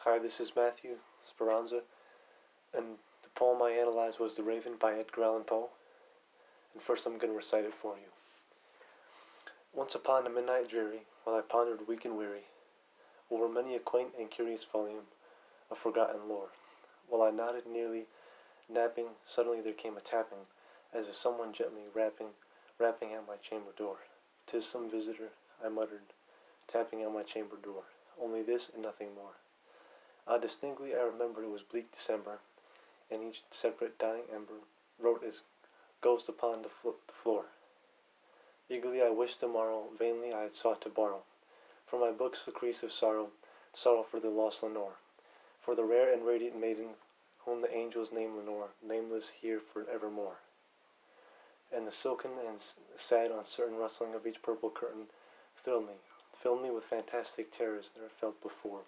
Hi, this is Matthew Speranza, and the poem I analyzed was The Raven by Edgar Allan Poe. And first I'm going to recite it for you. Once upon a midnight dreary, while I pondered weak and weary over many a quaint and curious volume of forgotten lore, while I nodded nearly napping, suddenly there came a tapping, as if someone gently rapping at my chamber door. "'Tis some visitor," I muttered, tapping at my chamber door. "Only this and nothing more." Distinctly I remember it was bleak December, and each separate dying ember wrote its ghost upon the floor. Eagerly I wished tomorrow, vainly I had sought to borrow from my books the crease of sorrow, sorrow for the lost Lenore, for the rare and radiant maiden whom the angels name Lenore, nameless here for evermore. And the silken and sad uncertain rustling of each purple curtain filled me with fantastic terrors never felt before,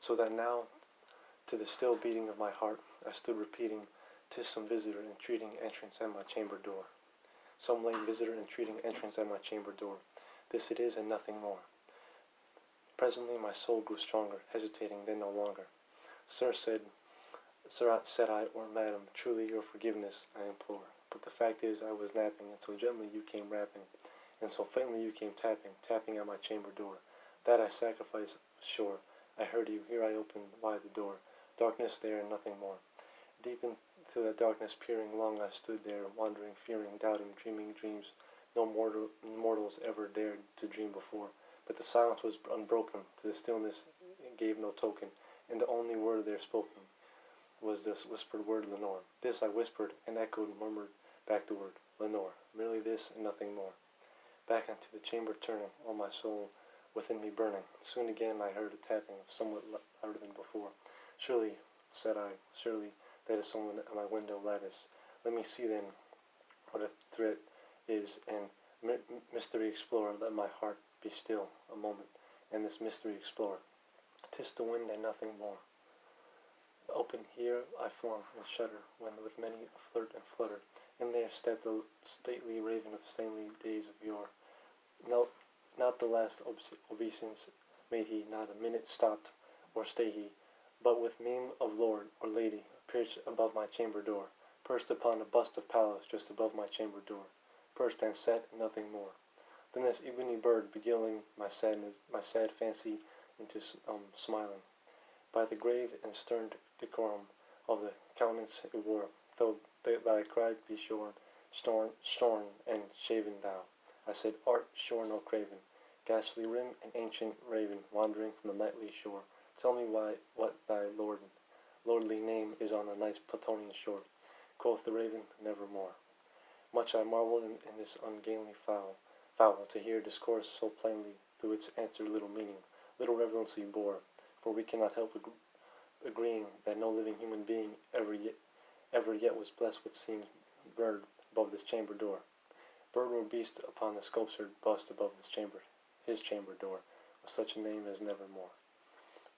so that now, to the still beating of my heart, I stood repeating, "'Tis some visitor entreating entrance at my chamber door. Some late visitor entreating entrance at my chamber door. This it is and nothing more." Presently my soul grew stronger, hesitating then no longer. Sir, said I, "or madam, truly your forgiveness I implore. But the fact is I was napping, and so gently you came rapping, and so faintly you came tapping at my chamber door. That I sacrifice, sure. I heard you, here I opened wide the door. Darkness there and nothing more. Deep into that darkness peering, long I stood there, wondering, fearing, doubting, dreaming dreams no mortals ever dared to dream before. But the silence was unbroken, to the stillness it gave no token, and the only word there spoken was this whispered word, Lenore. This I whispered, and echoed, murmured back the word, Lenore. Merely this and nothing more. Back into the chamber turning, all my soul within me burning. Soon again I heard a tapping, somewhat louder than before. "Surely," said I, "surely that is someone at my window lattice. Let me see then what a threat is, and mystery explore. Let my heart be still a moment, and this mystery explore. 'Tis the wind and nothing more." Open here I flung and shudder, when with many a flirt and flutter, in there stepped a stately raven of stately days of yore. No, not the last obeisance made he, not a minute stopped or stay he, but with mien of lord or lady appeared above my chamber door, perched upon a bust of Pallas just above my chamber door, perched and sat and nothing more. Then this ebony bird beguiling my sad fancy into smiling, by the grave and stern decorum of the countenance it wore, though thy cried be shorn and shaven thou, I said, art shorn or craven, ghastly rim and ancient raven, wandering from the nightly shore, tell me what thy lordly name is on the night's Plutonian shore. Quoth the raven, nevermore. Much I marveled in this ungainly fowl, to hear discourse so plainly, through its answer little meaning, little relevancy bore, for we cannot help agreeing that no living human being ever yet was blessed with seeing bird above this chamber door. Bird or beast upon the sculptured bust above his chamber door, with such a name as nevermore.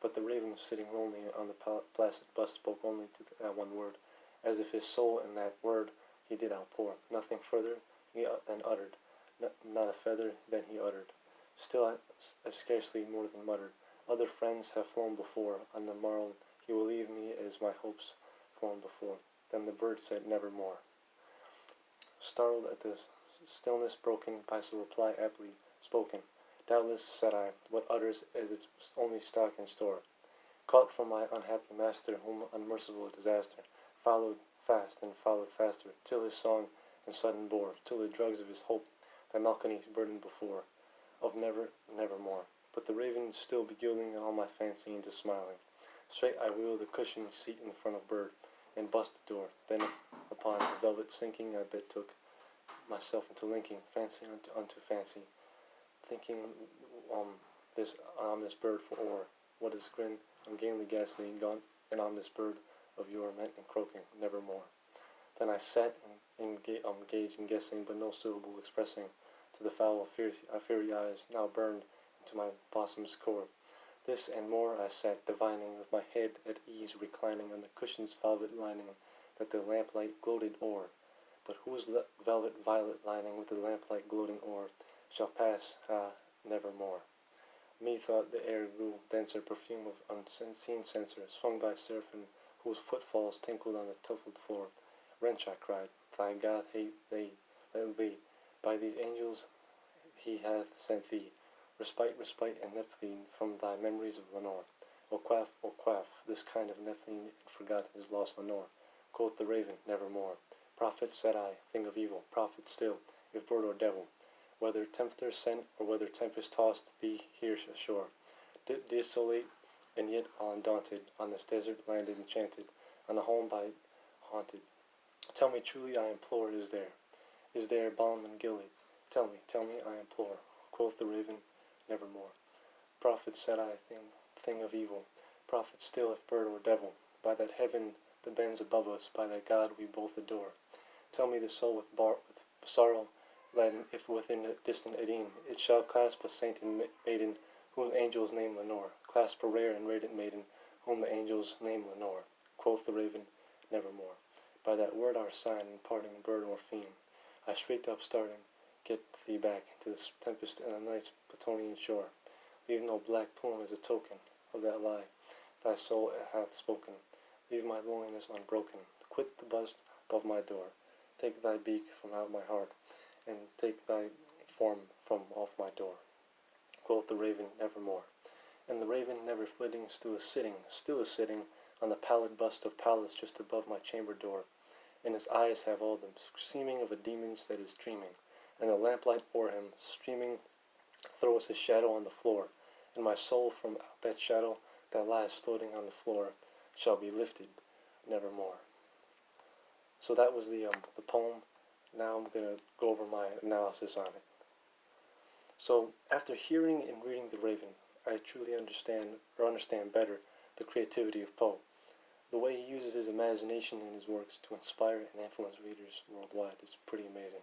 But the raven, sitting lonely on the placid bust, spoke only to that one word, as if his soul in that word he did outpour. Nothing further he then uttered, not a feather then he uttered. Still I scarcely more than muttered, other friends have flown before, on the morrow he will leave me as my hopes flown before. Then the bird said, nevermore. Startled at the stillness broken by some reply aptly spoken, doubtless, said I, what utters as its only stock and store. Caught from my unhappy master, whom unmerciful disaster followed fast and followed faster, till his song and sudden bore, till the drugs of his hope that Melchani's burdened before, of nevermore. But the raven still beguiling all my fancy into smiling. Straight I wheeled the cushioned seat in front of bird, and bust the door. Then upon the velvet sinking I betook myself into linking fancy unto fancy, thinking this ominous bird for oar. What is grin, ungainly ghastly, gaunt and ominous bird of yore meant in croaking, nevermore. Then I sat engaged in guessing, but no syllable expressing to the foul fiery eyes now burned into my bosom's core. This and more I sat divining, with my head at ease reclining on the cushion's velvet lining that the lamplight gloated o'er. But whose velvet violet lining with the lamplight gloating o'er shall pass, nevermore. Methought the air grew denser perfume of unseen censer, swung by seraphim whose footfalls tinkled on the tufted floor. Wrench, I cried, thy God hate thee, by these angels he hath sent thee. Respite, and Nephilim from thy memories of Lenore. O quaff, this kind of Nephilim forgot his lost Lenore. Quoth the raven, nevermore. Prophet, said I, thing of evil, prophet still, if bird or devil, whether tempter sent or whether tempest tossed thee here ashore, desolate and yet undaunted, on this desert landed enchanted, on a home by haunted. Tell me truly, I implore, is there balm in Gilead? Tell me, I implore. Quoth the raven, nevermore. Prophet, said I, thing of evil, prophet still, if bird or devil, by that heaven that bends above us, by that God we both adore. Tell me the soul with sorrow laden, if within a distant Eden it shall clasp a saint and maiden, whom the angels name Lenore, clasp a rare and radiant maiden, whom the angels name Lenore. Quoth the raven, nevermore. By that word our sign, in parting bird or fiend, I shrieked up starting, get thee back to the tempest and the night's Plutonian shore. Leave no black plume as a token of that lie thy soul hath spoken. Leave my loneliness unbroken. Quit the bust above my door. Take thy beak from out my heart, and take thy form from off my door. Quoth the raven, nevermore. And the raven, never flitting, still is sitting on the pallid bust of Pallas just above my chamber door. And his eyes have all the seeming of a demon's that is dreaming, and the lamplight o'er him, streaming, throws his shadow on the floor, and my soul from out that shadow that lies floating on the floor shall be lifted nevermore. So that was the poem. Now I'm going to go over my analysis on it. So after hearing and reading The Raven, I truly understand better the creativity of Poe. The way he uses his imagination in his works to inspire and influence readers worldwide is pretty amazing.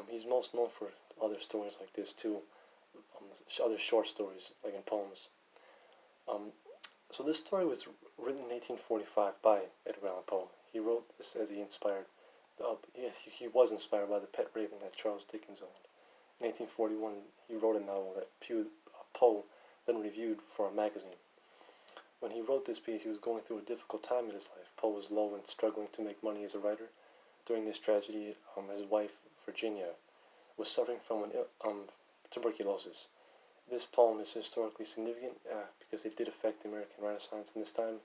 He's most known for other stories like this too, other short stories like in poems. So this story was written in 1845 by Edgar Allan Poe. He wrote this as he was inspired by the pet raven that Charles Dickens owned. In 1841, he wrote a novel that Poe then reviewed for a magazine. When he wrote this piece, he was going through a difficult time in his life. Poe was low and struggling to make money as a writer. During this tragedy, his wife, Virginia, was suffering from tuberculosis. This poem is historically significant because it did affect the American Renaissance. And this time,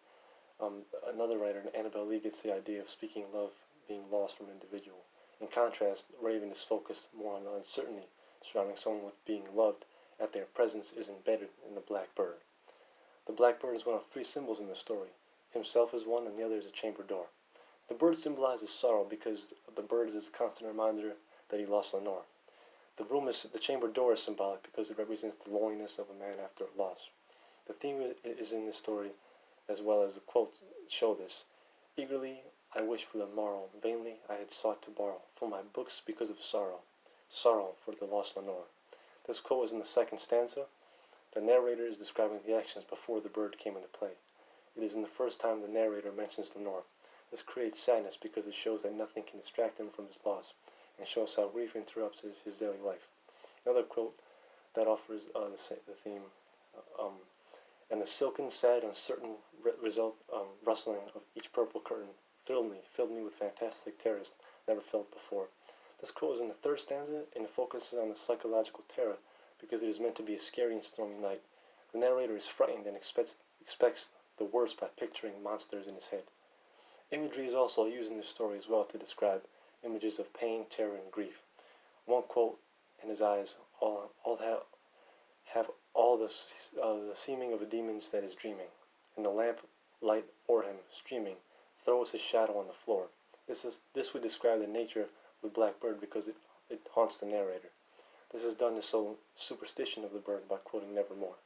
another writer, Annabel Lee, gets the idea of speaking love being lost from an individual. In contrast, Raven is focused more on the uncertainty surrounding someone with being loved, that their presence is embedded in the black bird. The black bird is one of three symbols in the story. Himself is one, and the other is a chamber door. The bird symbolizes sorrow because the bird is a constant reminder that he lost Lenore. The chamber door is symbolic because it represents the loneliness of a man after a loss. The theme is in this story, as well as the quotes show this. Eagerly I wished for the morrow, vainly I had sought to borrow from my books because of sorrow for the lost Lenore. This quote is in the second stanza. The narrator is describing the actions before the bird came into play. It is in the first time the narrator mentions Lenore. This creates sadness because it shows that nothing can distract him from his loss, and shows how grief interrupts his daily life. Another quote that offers the theme, and the silken, sad, uncertain rustling of each purple curtain filled me with fantastic terrors never felt before. This quote is in the third stanza, and it focuses on the psychological terror because it is meant to be a scary and stormy night. The narrator is frightened and expects the worst by picturing monsters in his head. Imagery is also used in this story as well to describe images of pain, terror, and grief. One quote, in his eyes, all have all the seeming of a demon's that is dreaming, and the lamp light o'er him, streaming, throws his shadow on the floor. This would describe the nature of the black bird because it haunts the narrator. This is done to show superstition of the bird by quoting nevermore.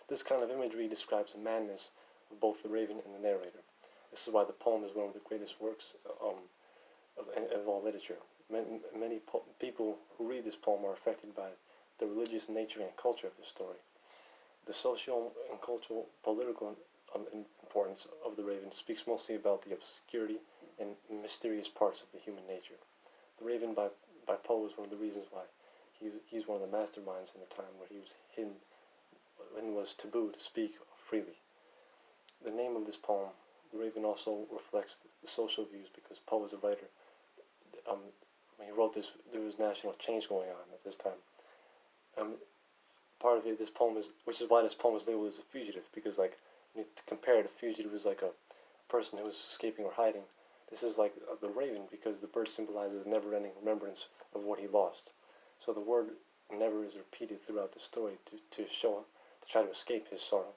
This kind of imagery describes the madness of both the raven and the narrator. This is why the poem is one of the greatest works of all literature. Many people who read this poem are affected by the religious nature and culture of the story. The social and cultural political importance of the raven speaks mostly about the obscurity and mysterious parts of the human nature. The Raven by Poe is one of the reasons why he's one of the masterminds in the time where he was hidden when it was taboo to speak freely. The name of this poem, The Raven, also reflects the social views because Poe was a writer. When he wrote this, there was national change going on at this time. Part of it, this poem is, which is why this poem is labeled as a fugitive, because like, when you compare it, a fugitive is like a person who is escaping or hiding. This is like the raven, because the bird symbolizes never-ending remembrance of what he lost. So the word never is repeated throughout the story to try to escape his sorrow.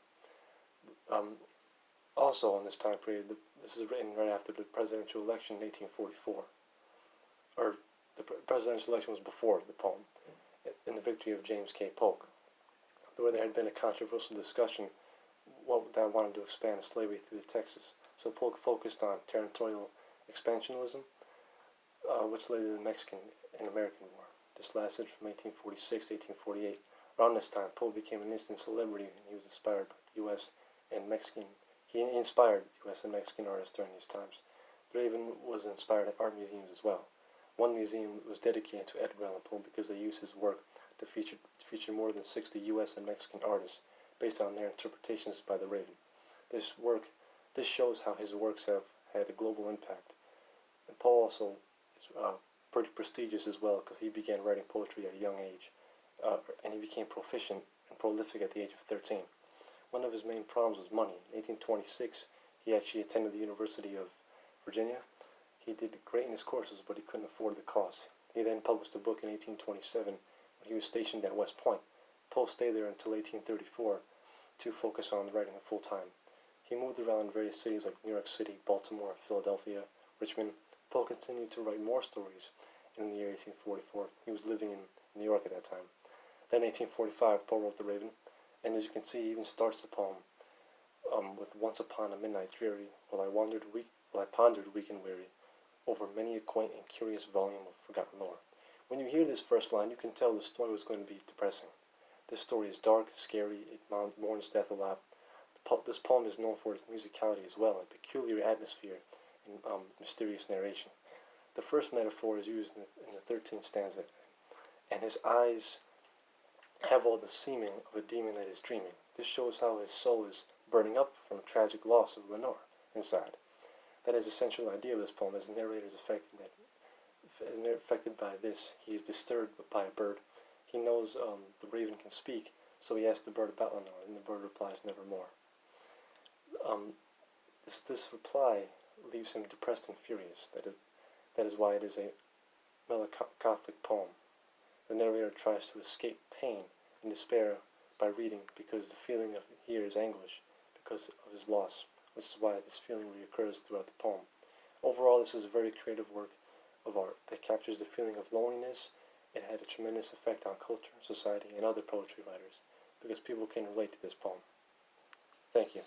Also, in this time period, this is written right after the presidential election in 1844, or the presidential election was before the poem, in the victory of James K. Polk, where there had been a controversial discussion that wanted to expand slavery through Texas. So Polk focused on territorial expansionism, which led to the Mexican and American War. This lasted from 1846 to 1848. Around this time, Polk became an instant celebrity, and he was inspired by the U.S. and Mexican. He inspired U.S. and Mexican artists during these times. The Raven was inspired at art museums as well. One museum was dedicated to Edgar Allan Poe because they used his work to feature more than 60 U.S. and Mexican artists based on their interpretations by the Raven. This shows how his works have had a global impact. And Poe also is pretty prestigious as well because he began writing poetry at a young age, and he became proficient and prolific at the age of 13. One of his main problems was money. In 1826, he actually attended the University of Virginia. He did great in his courses, but he couldn't afford the cost. He then published a book in 1827 when he was stationed at West Point. Poe stayed there until 1834 to focus on writing full-time. He moved around various cities like New York City, Baltimore, Philadelphia, Richmond. Poe continued to write more stories. In the year 1844, he was living in New York at that time. Then in 1845, Poe wrote The Raven, and as you can see, he even starts the poem with "Once upon a midnight dreary, while I pondered weak and weary, over many a quaint and curious volume of forgotten lore." When you hear this first line, you can tell the story was going to be depressing. This story is dark, scary, it mourns death a lot. This poem is known for its musicality as well, and peculiar atmosphere and mysterious narration. The first metaphor is used in the 13th stanza, and his eyes have all the seeming of a demon that is dreaming. This shows how his soul is burning up from a tragic loss of Lenore inside. That is the central idea of this poem, as the narrator is affected by this. He is disturbed by a bird. He knows the raven can speak, so he asks the bird about Lenore, and the bird replies, "Nevermore." This reply leaves him depressed and furious. That is why it is a melancholic poem. The narrator tries to escape pain and despair by reading because the feeling of here is anguish because of his loss, which is why this feeling reoccurs throughout the poem. Overall, this is a very creative work of art that captures the feeling of loneliness. It had a tremendous effect on culture, society, and other poetry writers because people can relate to this poem. Thank you.